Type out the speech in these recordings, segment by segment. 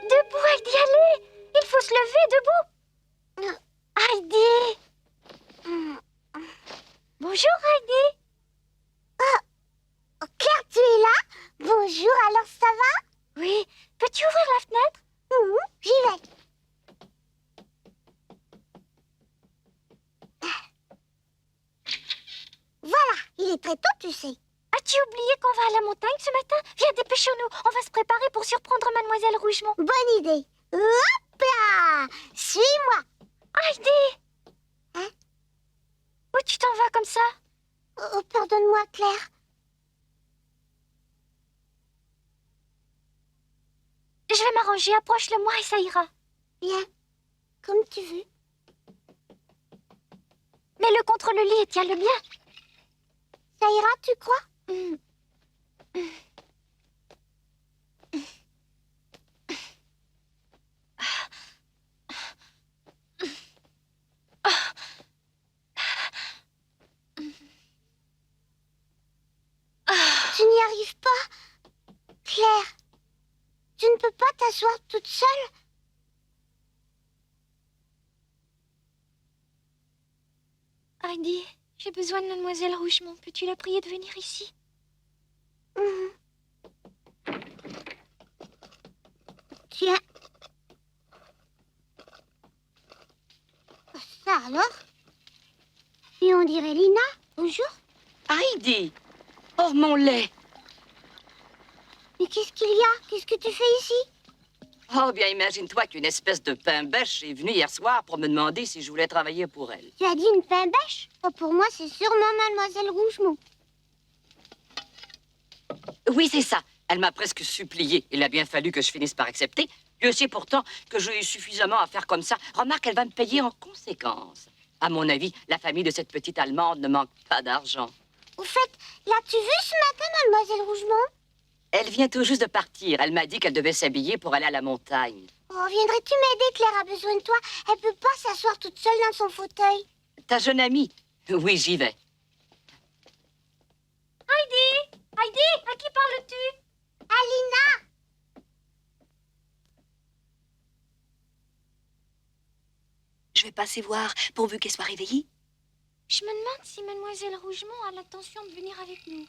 Debout, Heidi, allez! Il faut se lever, debout! Heidi! Bonjour, Heidi! Oh, Claire, tu es là? Bonjour, alors ça va? Oui, peux-tu ouvrir la fenêtre? J'y vais. Voilà, il est très tôt, tu sais. As-tu oublié qu'on va à la montagne ce matin? Viens, dépêchons-nous, on va se préparer pour surprendre Mademoiselle Rougemont. Bonne idée. Hop là! Suis-moi. Heidi! Hein? Où tu t'en vas comme ça? Oh, pardonne-moi, Claire. Je vais m'arranger, approche-le-moi et ça ira. Bien, comme tu veux. Mets-le contre le lit et tiens-le bien. Ça ira, tu crois? Tu n'y arrives pas? Claire, tu ne peux pas t'asseoir toute seule? Heidi, j'ai besoin de Mademoiselle Rougemont. Peux-tu la prier de venir ici? Tiens. Ça alors? Et on dirait Lina. Bonjour. Heidi! Oh, mon lait! Mais qu'est-ce qu'il y a? Qu'est-ce que tu fais ici? Oh, bien, imagine-toi qu'une espèce de pain-bêche est venue hier soir pour me demander si je voulais travailler pour elle. Tu as dit une pain-bêche? Oh, pour moi, c'est sûrement Mademoiselle Rougemont. Oui, c'est ça. Elle m'a presque supplié. Il a bien fallu que je finisse par accepter. Dieu sait pourtant que j'ai suffisamment à faire comme ça. Remarque, elle va me payer en conséquence. À mon avis, la famille de cette petite Allemande ne manque pas d'argent. Au fait, l'as-tu vue ce matin, Mademoiselle Rougemont? Elle vient tout juste de partir. Elle m'a dit qu'elle devait s'habiller pour aller à la montagne. Oh, viendrais-tu m'aider? Claire a besoin de toi. Elle peut pas s'asseoir toute seule dans son fauteuil. Ta jeune amie? Oui, j'y vais. Heidi! Heidi, à qui parles-tu? Alina! Je vais passer voir, pourvu qu'elle soit réveillée. Je me demande si Mademoiselle Rougemont a l'intention de venir avec nous.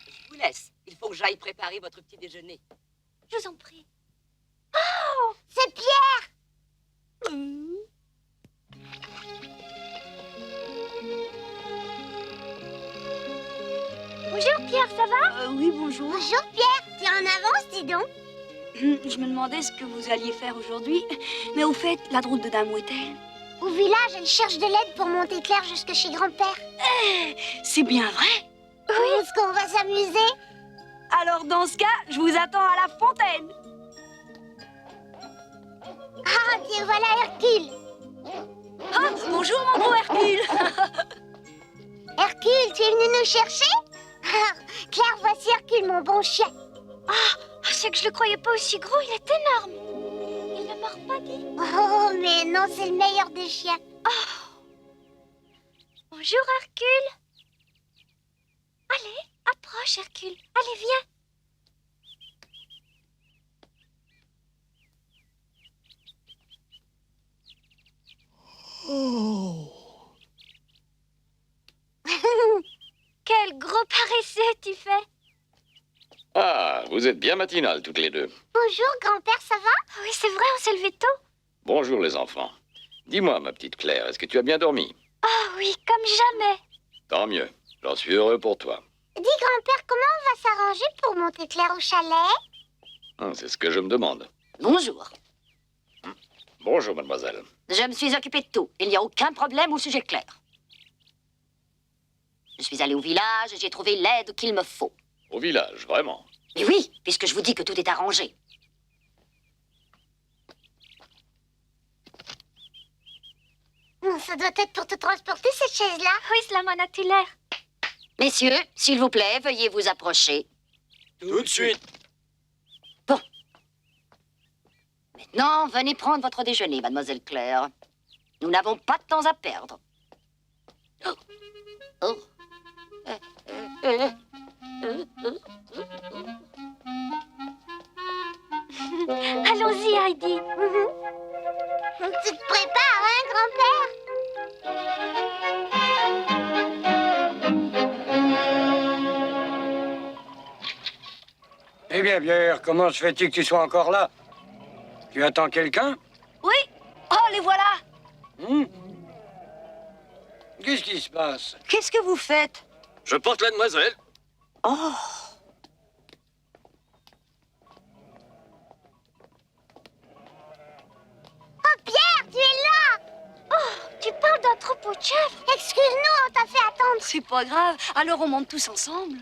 Je vous laisse. Il faut que j'aille préparer votre petit déjeuner. Je vous en prie. Oh, c'est Pierre! Bonjour Pierre, ça va? Oui, bonjour. Bonjour, Pierre. T'es en avance, dis donc. Je me demandais ce que vous alliez faire aujourd'hui. Mais au fait, la drôle de dame, où est-elle? Au village, elle cherche de l'aide pour monter Claire jusque chez grand-père. C'est bien vrai? Oui. Est-ce qu'on va s'amuser? Alors, dans ce cas, je vous attends à la fontaine. Ah, tiens, voilà Hercule. Ah, bonjour, mon gros Hercule. Hercule, tu es venu nous chercher? Ah, Claire, voici Hercule, mon bon chien. C'est que je le croyais pas aussi gros, il est énorme. Il ne mord pas, dit. Oh, mais non, c'est le meilleur des chiens. Bonjour Hercule. Allez, approche Hercule. Allez, viens. Quel gros paresseux tu fais. Ah, vous êtes bien matinales toutes les deux. Bonjour, grand-père, ça va? Oui, c'est vrai, on s'est levé tôt. Bonjour les enfants. Dis-moi, ma petite Claire, est-ce que tu as bien dormi? Oh oui, comme jamais. Tant mieux, j'en suis heureux pour toi. Dis, grand-père, comment on va s'arranger pour monter Claire au chalet? C'est ce que je me demande. Bonjour. Bonjour, mademoiselle. Je me suis occupée de tout. Il n'y a aucun problème au sujet clair. Je suis allée au village et j'ai trouvé l'aide qu'il me faut. Au village, vraiment. Mais oui, puisque je vous dis que tout est arrangé. Ça doit être pour te transporter, cette chaise-là. Oui, cela m'en a-tu l'air. Messieurs, s'il vous plaît, veuillez vous approcher. Tout de suite. Bon. Maintenant, venez prendre votre déjeuner, mademoiselle Claire. Nous n'avons pas de temps à perdre. Oh. Oh. Allons-y, Heidi. Tu te prépares, hein, grand-père? Eh bien, Pierre, comment se fait-il que tu sois encore là? Tu attends quelqu'un? Oui. Oh, les voilà. Qu'est-ce qui se passe? Qu'est-ce que vous faites? Je porte la demoiselle. Oh. Oh, Pierre, tu es là! Tu parles d'un troupeau de chèvres? Excuse-nous, on t'a fait attendre. C'est pas grave. Alors on monte tous ensemble.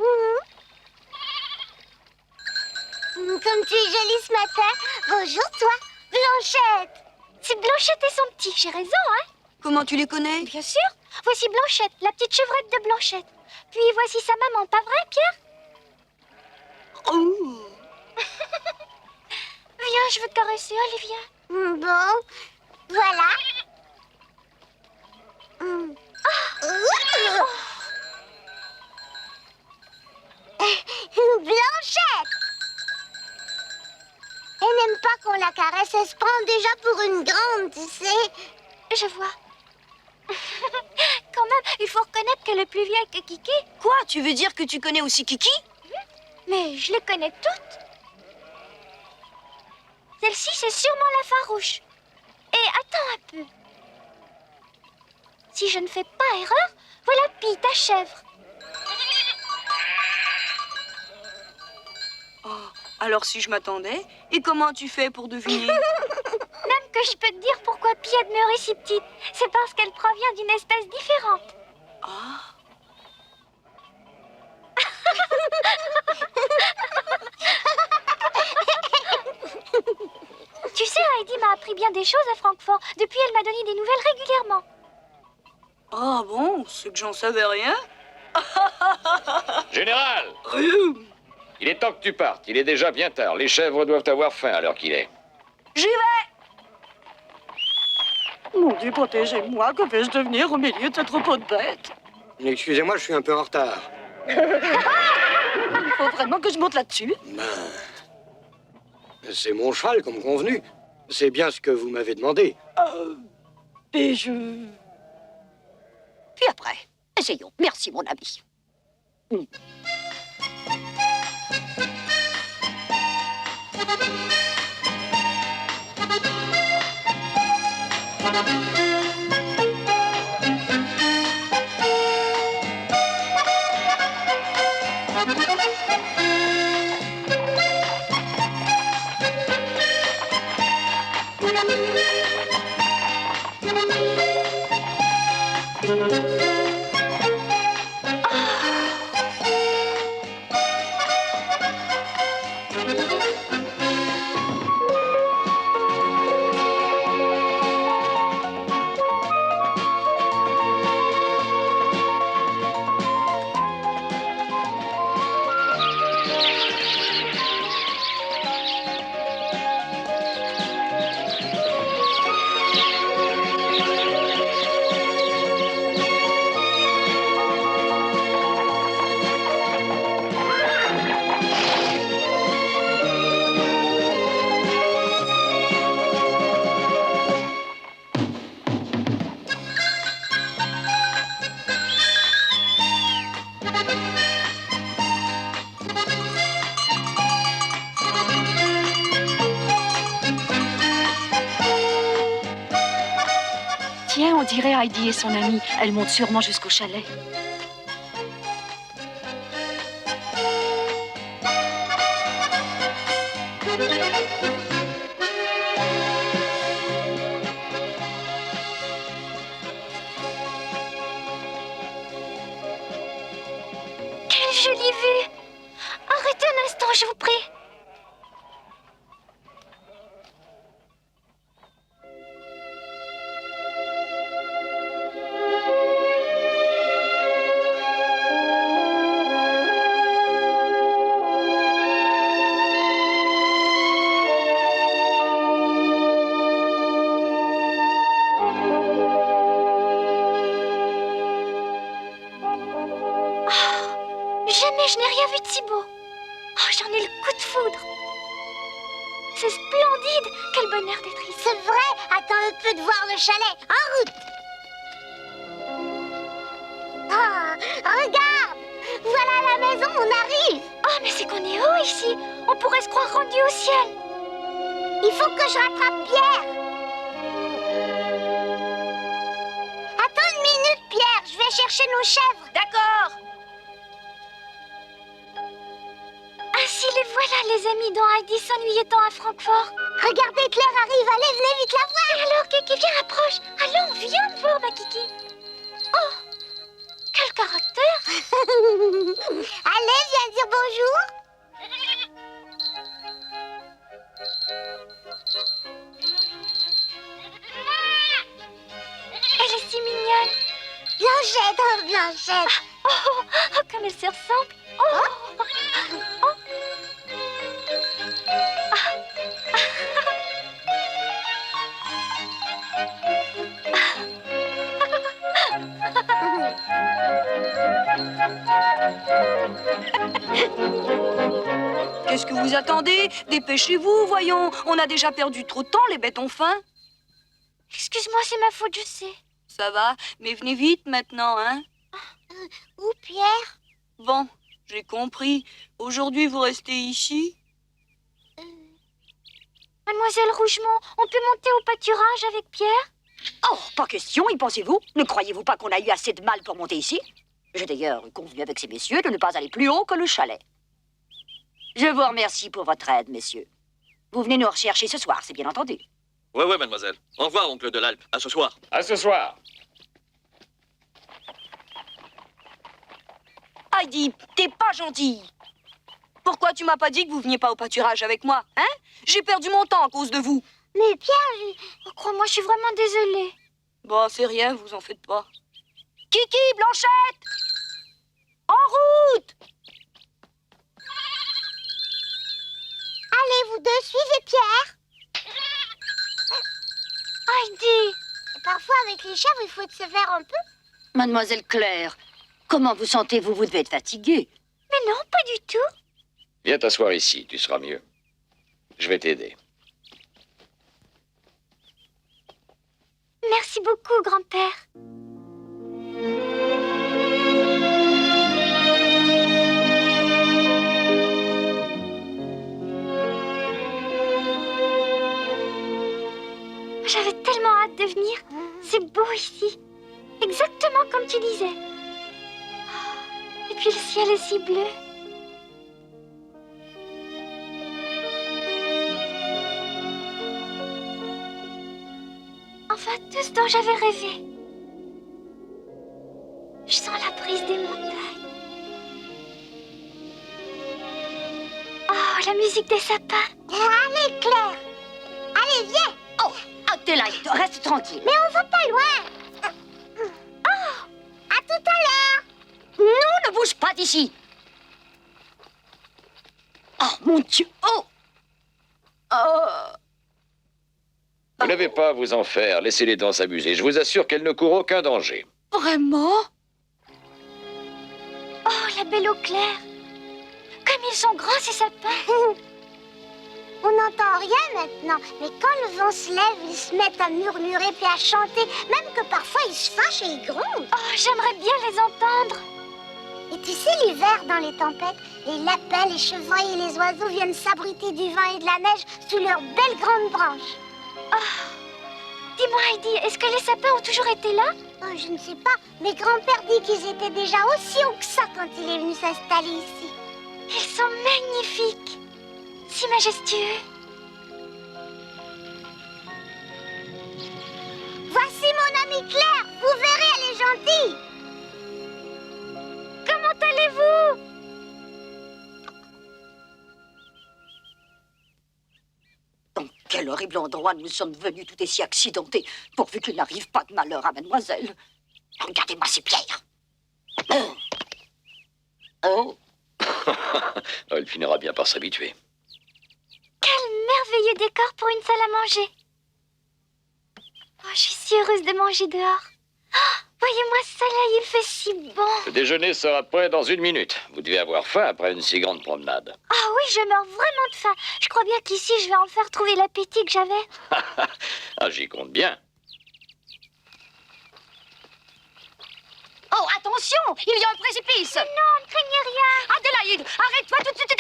Comme tu es jolie ce matin. Bonjour, toi, Blanchette. C'est Blanchette et son petit, j'ai raison, hein? Comment tu les connais? Bien sûr. Voici Blanchette, la petite chevrette de Blanchette. Puis voici sa maman, pas vrai, Pierre? Oh. Viens, je veux te caresser, Olivia. Bon, voilà. Blanchette! Elle n'aime pas qu'on la caresse, elle se prend déjà pour une grande, tu sais. Je vois. Quand même, il faut reconnaître qu'elle est plus vieille que Kiki. Quoi? Tu veux dire que tu connais aussi Kiki? Mais je les connais toutes. Celle-ci, c'est sûrement la farouche. Et attends un peu. Si je ne fais pas erreur, voilà Pie, ta chèvre. Oh. Alors si je m'attendais, et comment tu fais pour deviner? Même que je peux te dire pourquoi Pie est demeurée si petite. C'est parce qu'elle provient d'une espèce différente. Ah. Tu sais, Heidi m'a appris bien des choses à Francfort. Depuis, elle m'a donné des nouvelles régulièrement. Ah bon? C'est que j'en savais rien? Général, il est temps que tu partes. Il est déjà bien tard. Les chèvres doivent avoir faim à l'heure qu'il est. J'y vais! Mon Dieu, protégez-moi, que vais-je devenir au milieu de ce troupeau de bêtes? Excusez-moi, je suis un peu en retard. Il faut vraiment que je monte là-dessus. Ben, c'est mon cheval, comme convenu. C'est bien ce que vous m'avez demandé. Et je... Puis après, essayons. Merci, mon ami. Tiens, on dirait Heidi et son amie. Elle monte sûrement jusqu'au chalet. Quelle jolie vue! Arrêtez un instant, je vous prie. Jamais je n'ai rien vu de si beau. Oh, j'en ai le coup de foudre. C'est splendide. Quel bonheur d'être ici. C'est vrai. Attends un peu de voir le chalet. En route. Oh, regarde. Voilà la maison, on arrive. Oh, mais c'est qu'on est haut ici. On pourrait se croire rendu au ciel. Il faut que je rattrape Pierre. Attends une minute, Pierre. Je vais chercher nos chèvres. D'accord. Ainsi les voilà, les amis dont Heidi s'ennuyait tant à Francfort. Regardez, Claire arrive. Allez, venez vite la voir. Et alors, Kiki, viens, approche. Allons, viens me voir, ma Kiki. Oh, quel caractère. Allez, viens dire bonjour. Elle est si mignonne. Blanchette, oh Blanchette. Oh, oh, oh, comme elle se ressemble. Oh, oh. Qu'est-ce que vous attendez? Dépêchez-vous, voyons. On a déjà perdu trop de temps, les bêtes ont faim. Excuse-moi, c'est ma faute, je sais. Ça va, mais venez vite maintenant, hein? Où, Pierre? Bon, j'ai compris. Aujourd'hui, vous restez ici? Mademoiselle Rougemont, on peut monter au pâturage avec Pierre? Oh, pas question, y pensez-vous? Ne croyez-vous pas qu'on a eu assez de mal pour monter ici? J'ai d'ailleurs convenu avec ces messieurs de ne pas aller plus haut que le chalet. Je vous remercie pour votre aide, messieurs. Vous venez nous rechercher ce soir, c'est bien entendu. Ouais, mademoiselle. Au revoir, oncle de l'Alpe. À ce soir. À ce soir. Heidi, t'es pas gentille. Pourquoi tu m'as pas dit que vous veniez pas au pâturage avec moi, hein? J'ai perdu mon temps à cause de vous. Mais Pierre, lui... Oh, crois-moi, je suis vraiment désolée. Bon, c'est rien, vous en faites pas. Kiki, Blanchette! En route! Allez, vous deux, suivez Pierre. Heidi! Parfois, avec les chèvres, il faut être sévère un peu. Mademoiselle Claire, comment vous sentez-vous? Vous devez être fatiguée. Mais non, pas du tout. Viens t'asseoir ici, tu seras mieux. Je vais t'aider. Merci beaucoup, grand-père. J'avais tellement hâte de venir. C'est beau ici. Exactement comme tu disais. Et puis le ciel est si bleu. Enfin, tout ce dont j'avais rêvé. Je sens la brise des montagnes. Oh, la musique des sapins. Allez, Claire. Allez, viens. Oh, Adélaïde, reste tranquille. Mais on va pas loin. Oh, à tout à l'heure. Non, ne bouge pas d'ici. Oh, mon Dieu. Oh. Vous n'avez pas à vous en faire. Laissez les dents s'amuser. Je vous assure qu'elles ne courent aucun danger. Vraiment? Oh, la belle eau claire. Comme ils sont grands, ces sapins. On n'entend rien maintenant, mais quand le vent se lève, ils se mettent à murmurer puis à chanter, même que parfois ils se fâchent et ils grondent. Oh, j'aimerais bien les entendre. Et tu sais, l'hiver, dans les tempêtes, les lapins, les chevreuils et les oiseaux viennent s'abriter du vent et de la neige sous leurs belles grandes branches. Dis-moi, Heidi, est-ce que les sapins ont toujours été là? Oh, je ne sais pas, mais grand-père dit qu'ils étaient déjà aussi hauts que ça quand il est venu s'installer ici. Ils sont magnifiques. Si majestueux. Voici mon amie Claire, vous verrez, elle est gentille. Comment allez-vous? Dans quel horrible endroit nous sommes venus, tout est si accidenté, pourvu qu'il n'arrive pas de malheur à mademoiselle. Regardez-moi ces pierres. Oh. Elle finira bien par s'habituer. Quel merveilleux décor pour une salle à manger. Oh, je suis si heureuse de manger dehors. Oh, Voyez-moi ça là, il fait si bon. Le déjeuner sera prêt dans 1 minute. Vous devez avoir faim après une si grande promenade. Ah oui, je meurs vraiment de faim. Je crois bien qu'ici, je vais enfin retrouver l'appétit que j'avais. Ah, j'y compte bien. Oh, attention, il y a un précipice. Non, ne craignez rien. Adélaïde, arrête-toi tout de suite.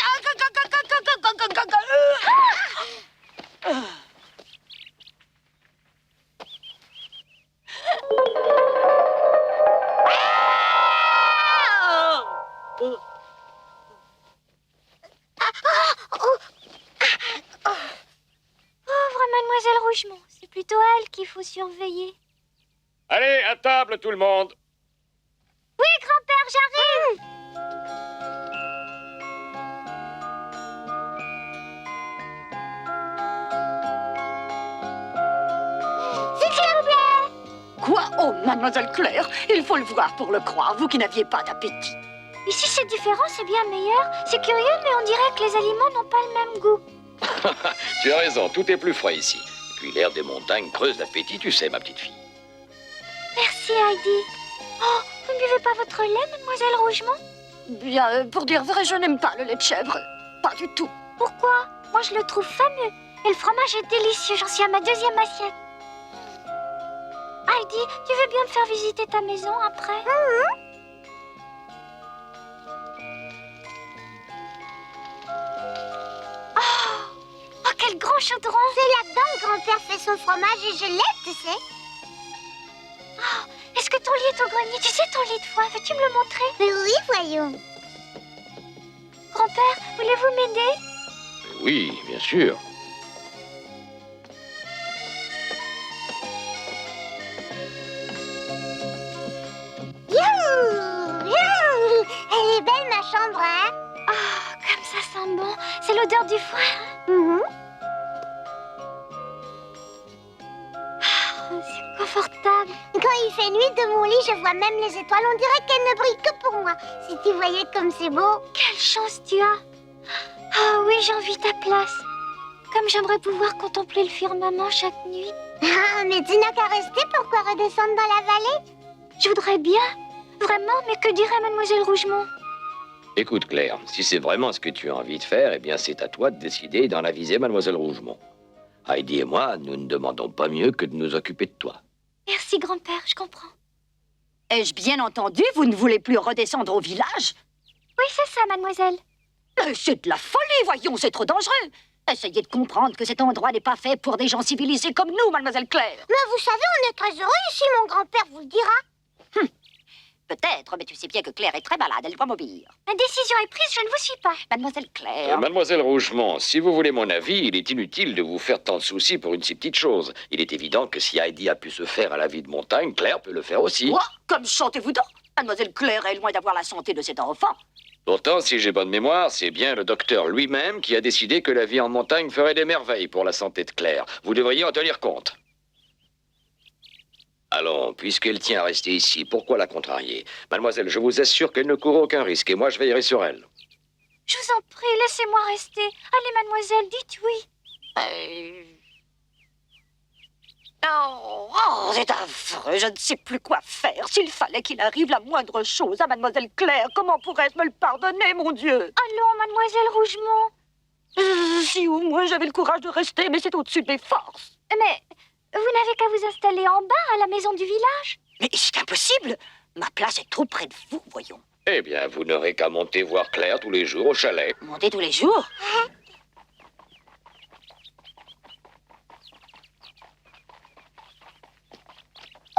Pauvre Mademoiselle Rougemont, c'est plutôt elle qu'il faut surveiller. Allez, à table, tout le monde. Oui, grand-père, j'arrive. S'il vous plaît. Quoi? Oh, mademoiselle Claire, il faut le voir pour le croire, vous qui n'aviez pas d'appétit. Ici, c'est différent, c'est bien meilleur. C'est curieux, mais on dirait que les aliments n'ont pas le même goût. Tu as raison, tout est plus frais ici. Puis l'air des montagnes creuse l'appétit, tu sais, ma petite fille. Merci, Heidi. Oh, vous ne buvez pas votre lait, Mademoiselle Rougemont? Bien, pour dire vrai, je n'aime pas le lait de chèvre. Pas du tout. Pourquoi? Moi, je le trouve fameux. Et le fromage est délicieux. J'en suis à ma 2e assiette. Heidi, tu veux bien me faire visiter ta maison après? Oh, quel grand chaudron! C'est là-dedans que grand-père fait son fromage et je l'aide, tu sais. Est-ce que ton lit est au grenier? Tu sais, ton lit de foin, veux-tu me le montrer? Mais oui, voyons. Grand-père, voulez-vous m'aider? Oui, bien sûr. Youhou! Youhou! Elle est belle, ma chambre, hein? Ah, comme ça sent bon. C'est l'odeur du foin. Mhm. Ah, c'est confortable. Quand il fait nuit, de mon lit, je vois même les étoiles. On dirait qu'elles ne brillent que pour moi. Si tu voyais comme c'est beau. Quelle chance tu as. Ah oui, j'envie ta place. Comme j'aimerais pouvoir contempler le firmament chaque nuit. Ah, mais tu n'as qu'à rester. Pourquoi redescendre dans la vallée? Je voudrais bien. Vraiment, mais que dirait Mademoiselle Rougemont? Écoute, Claire, si c'est vraiment ce que tu as envie de faire, eh bien, c'est à toi de décider et d'en aviser Mademoiselle Rougemont. Heidi et moi, nous ne demandons pas mieux que de nous occuper de toi. Merci, grand-père, je comprends. Ai-je bien entendu? Vous ne voulez plus redescendre au village? Oui, c'est ça, mademoiselle. C'est de la folie, voyons, c'est trop dangereux. Essayez de comprendre que cet endroit n'est pas fait pour des gens civilisés comme nous, mademoiselle Claire. Mais vous savez, on est très heureux ici, mon grand-père vous le dira. Peut-être, mais tu sais bien que Claire est très malade, elle doit m'obéir. La décision est prise, je ne vous suis pas. Mademoiselle Claire... Mademoiselle Rougemont, si vous voulez mon avis, il est inutile de vous faire tant de soucis pour une si petite chose. Il est évident que si Heidi a pu se faire à la vie de montagne, Claire peut le faire aussi. Quoi? Comme chantez-vous donc? Mademoiselle Claire est loin d'avoir la santé de cet enfant. Pourtant, si j'ai bonne mémoire, c'est bien le docteur lui-même qui a décidé que la vie en montagne ferait des merveilles pour la santé de Claire. Vous devriez en tenir compte. Allons, puisqu'elle tient à rester ici, pourquoi la contrarier? Mademoiselle, je vous assure qu'elle ne court aucun risque et moi je veillerai sur elle. Je vous en prie, laissez-moi rester. Allez, mademoiselle, dites oui. Oh, c'est affreux, je ne sais plus quoi faire. S'il fallait qu'il arrive la moindre chose à mademoiselle Claire, comment pourrais-je me le pardonner, mon Dieu? Allons, mademoiselle Rougemont. Si au moins j'avais le courage de rester, mais c'est au-dessus de mes forces. Mais vous n'avez qu'à vous installer en bas, à la maison du village. Mais c'est impossible. Ma place est trop près de vous, voyons. Eh bien, vous n'aurez qu'à monter voir Claire tous les jours au chalet. Monter tous les jours?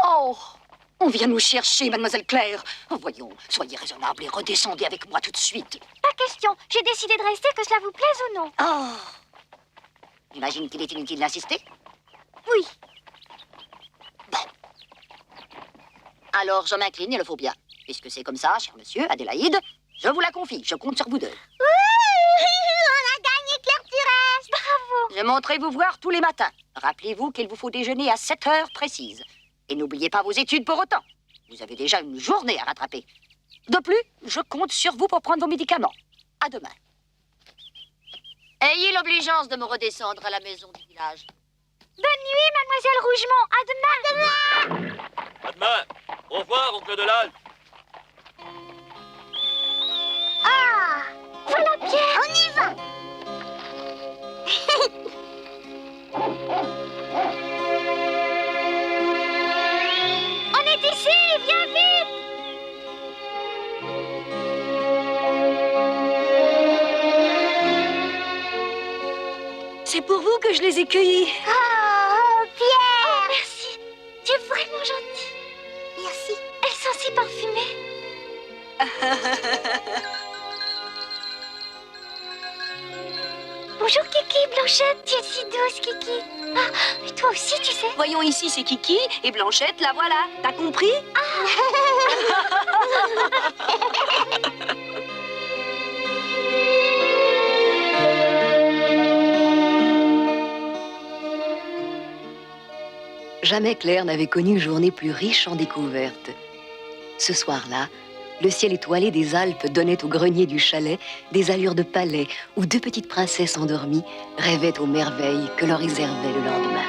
Oh, on vient nous chercher, mademoiselle Claire. Oh, voyons, soyez raisonnable et redescendez avec moi tout de suite. Pas question, j'ai décidé de rester, que cela vous plaise ou non. Oh, j'imagine qu'il est inutile d'insister. Oui. Bon. Alors, je m'incline, il le faut bien. Puisque c'est comme ça, cher monsieur, Adélaïde, je vous la confie, je compte sur vous deux. On a gagné, Claire, tu restes. Bravo. Je monterai vous voir tous les matins. Rappelez-vous qu'il vous faut déjeuner à 7 heures précises. Et n'oubliez pas vos études pour autant. Vous avez déjà une journée à rattraper. De plus, je compte sur vous pour prendre vos médicaments. À demain. Ayez l'obligeance de me redescendre à la maison du village. Bonne nuit, mademoiselle Rougemont. À demain. À demain. Au revoir, oncle de l'Alpe. Ah, voilà Pierre. On y va. On est ici, viens vite. C'est pour vous que je les ai cueillis. Oh, Pierre. Oh, merci. Tu es vraiment gentil. Merci. Elles sont si parfumées. Bonjour Kiki, Blanchette, tu es si douce Kiki. Ah, et toi aussi tu sais. Voyons ici, c'est Kiki et Blanchette, la voilà. T'as compris? Jamais Claire n'avait connu une journée plus riche en découvertes. Ce soir-là, le ciel étoilé des Alpes donnait au grenier du chalet des allures de palais où deux petites princesses endormies rêvaient aux merveilles que leur réservait le lendemain.